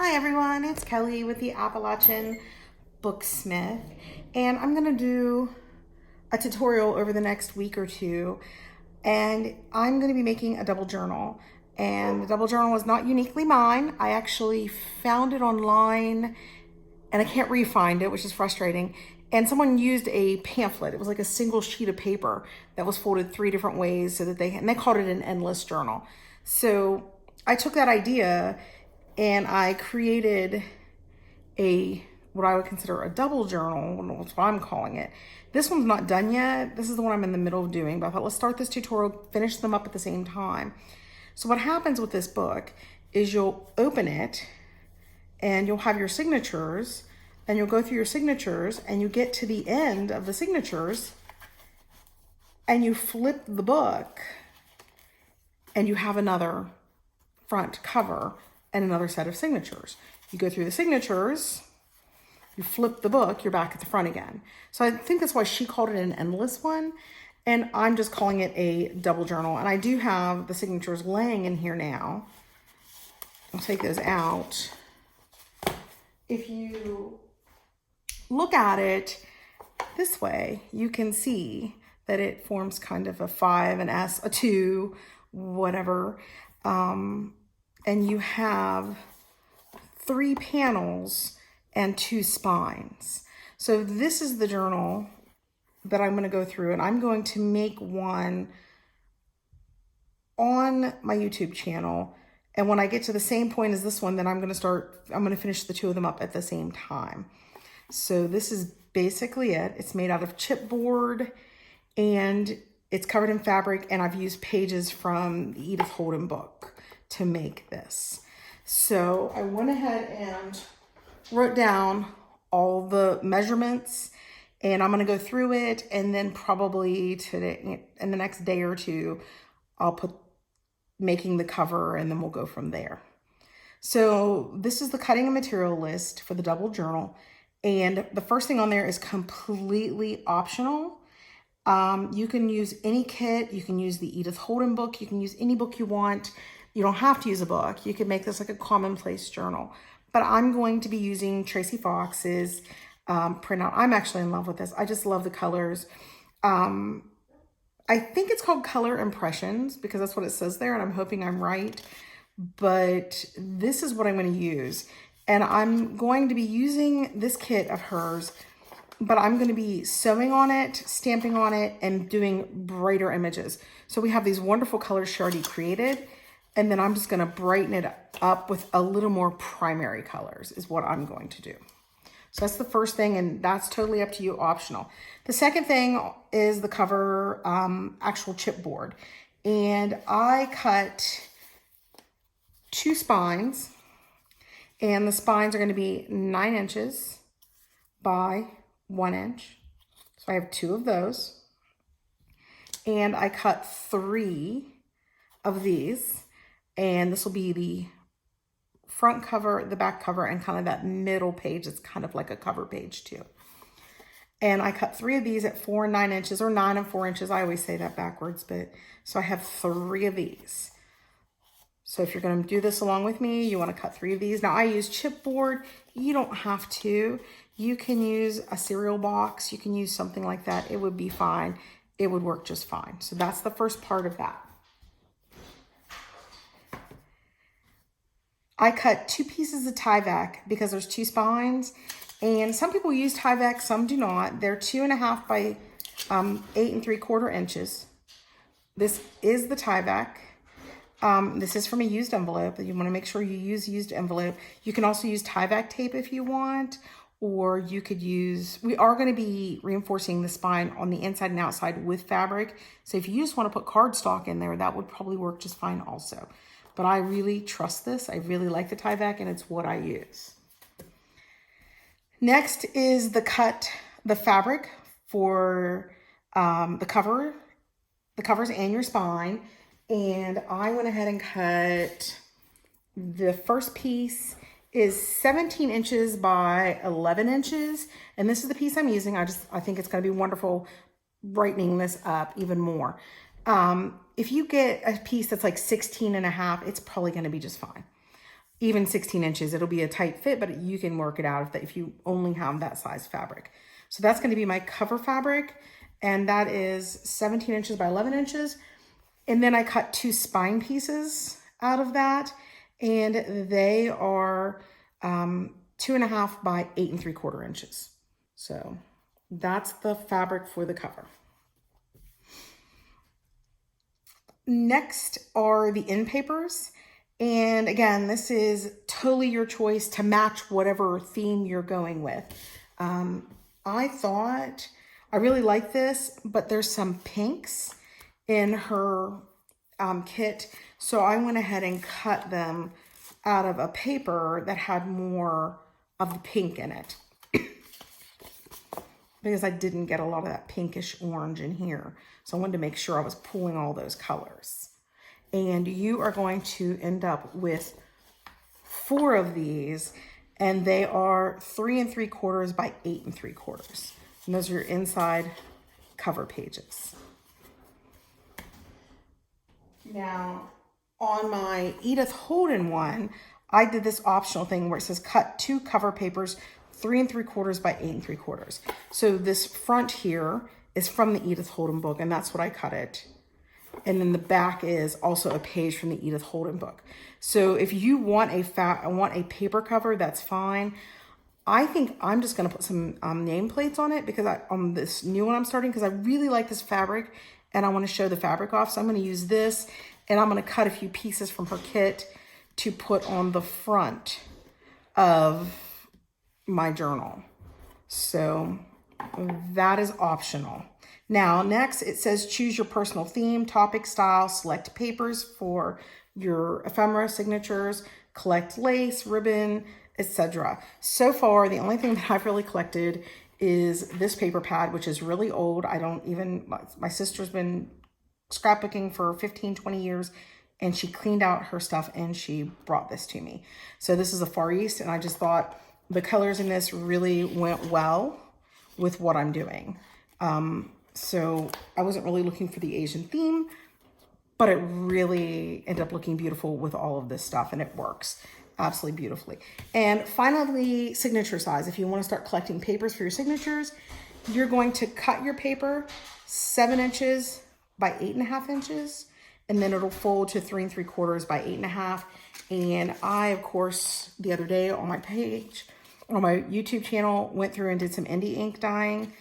Hi everyone, it's Kelly with the Appalachian Booksmith, and I'm going to do a tutorial over the next week or two, and I'm going to be making a double journal. And the double journal is not uniquely mine. I actually found it online and I can't re-find it, which is frustrating. And someone used a pamphlet. It was like a single sheet of paper that was folded 3 different ways so that they called it an endless journal. So I took that idea and I created what I would consider a double journal. That's what I'm calling it. This one's not done yet. This is the one I'm in the middle of doing, but I thought let's start this tutorial, finish them up at the same time. So what happens with this book is you'll open it and you'll have your signatures and you'll go through your signatures and you get to the end of the signatures and you flip the book and you have another front cover and another set of signatures. You go through the signatures, you flip the book, you're back at the front again. So I think that's why she called it an endless one, and I'm just calling it a double journal. And I do have the signatures laying in here now. I'll take those out. If you look at it this way, you can see that it forms kind of a 5, an S, a 2, whatever. And you have 3 panels and 2 spines. So this is the journal that I'm going to go through, and I'm going to make one on my YouTube channel. And when I get to the same point as this one, then I'm going to finish the 2 of them up at the same time. So this is basically it. It's made out of chipboard and it's covered in fabric, and I've used pages from the Edith Holden book to make this. So I went ahead and wrote down all the measurements, and I'm going to go through it, and then probably today, in the next day or two, I'll put making the cover, and then we'll go from there. So this is the cutting and material list for the double journal, and the first thing on there is completely optional. You can use any kit. You can use the Edith Holden book. You can use any book you want. You don't have to use a book. You can make this like a commonplace journal. But I'm going to be using Tracy Fox's printout. I'm actually in love with this. I just love the colors. I think it's called Color Impressions because that's what it says there, and I'm hoping I'm right. But this is what I'm going to use. And I'm going to be using this kit of hers, but I'm going to be sewing on it, stamping on it, and doing brighter images. So we have these wonderful colors she already created, and then I'm just going to brighten it up with a little more primary colors is what I'm going to do. So that's the first thing, and that's totally up to you, optional. The second thing is the cover actual chipboard. And I cut 2 spines, and the spines are going to be 9 inches by 1 inch. So I have 2 of those. And I cut 3 of these. And this will be the front cover, the back cover, and kind of that middle page. It's kind of like a cover page too. And I cut 3 of these at 4 and 9 inches, or 9 and 4 inches. I always say that backwards, but so I have 3 of these. So if you're going to do this along with me, you want to cut 3 of these. Now I use chipboard. You don't have to. You can use a cereal box. You can use something like that. It would be fine. It would work just fine. So that's the first part of that. I cut 2 pieces of Tyvek because there's 2 spines, and some people use Tyvek, some do not. They're 2.5 by 8 3/4 inches. This is the Tyvek. This is from a used envelope. You want to make sure you use used envelope. You can also use Tyvek tape if you want, or you could use, we are going to be reinforcing the spine on the inside and outside with fabric. So if you just want to put cardstock in there, that would probably work just fine also. But I really trust this. I really like the Tyvek, and it's what I use. Next is the fabric for the covers and your spine. And I went ahead and cut, the first piece is 17 inches by 11 inches. And this is the piece I'm using. I think it's going to be wonderful brightening this up even more. If you get a piece that's like 16 and a half, it's probably going to be just fine. even 16 inches. It'll be a tight fit, but you can work it out if you only have that size fabric. So that's going to be my cover fabric, and that is 17 inches by 11 inches. And then I cut 2 spine pieces out of that, and they are 2.5 by 8 3/4 inches. So that's the fabric for the cover. Next are the end papers. And again, this is totally your choice to match whatever theme you're going with. I thought I really like this, but there's some pinks in her kit. So I went ahead and cut them out of a paper that had more of the pink in it. Because I didn't get a lot of that pinkish orange in here. So I wanted to make sure I was pulling all those colors. And you are going to end up with 4 of these, and they are 3 3/4 by 8 3/4. And those are your inside cover pages. Now, on my Edith Holden one, I did this optional thing where it says cut 2 cover papers 3 3/4 by 8 3/4. So this front here is from the Edith Holden book, and that's what I cut it. And then the back is also a page from the Edith Holden book. So if you want a paper cover, that's fine. I think I'm just going to put some nameplates on it because on this new one I'm starting, because I really like this fabric and I want to show the fabric off. So I'm going to use this, and I'm going to cut a few pieces from her kit to put on the front of my journal. So that is optional. Now, next it says choose your personal theme, topic, style, select papers for your ephemera signatures, collect lace, ribbon, etc. So far, the only thing that I've really collected is this paper pad, which is really old. My sister's been scrapbooking for 15, 20 years, and she cleaned out her stuff and she brought this to me. So this is a Far East, and I just thought the colors in this really went well with what I'm doing. So I wasn't really looking for the Asian theme, but it really ended up looking beautiful with all of this stuff, and it works absolutely beautifully. And finally, signature size. If you want to start collecting papers for your signatures, you're going to cut your paper 7 inches by 8.5 inches, and then it'll fold to 3 3/4 by 8.5. And I, of course, the other day on my page, on my YouTube channel, went through and did some indie ink dyeing,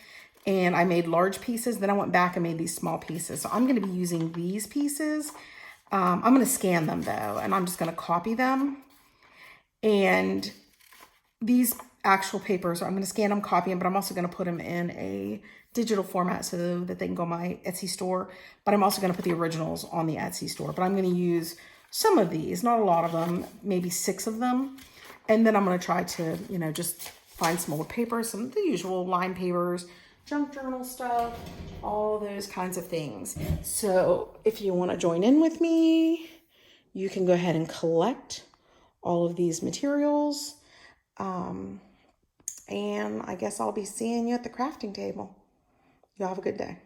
and I made large pieces. Then I went back and made these small pieces. So I'm going to be using these pieces. I'm going to scan them though, and I'm just going to copy them. And these actual papers, I'm going to scan them, copy them, but I'm also going to put them in a digital format so that they can go on my Etsy store. But I'm also going to put the originals on the Etsy store. But I'm going to use some of these, not a lot of them, maybe 6 of them. And then I'm going to try to, just find some old papers, some of the usual line papers, junk journal stuff, all those kinds of things. So if you want to join in with me, you can go ahead and collect all of these materials. And I guess I'll be seeing you at the crafting table. Y'all have a good day.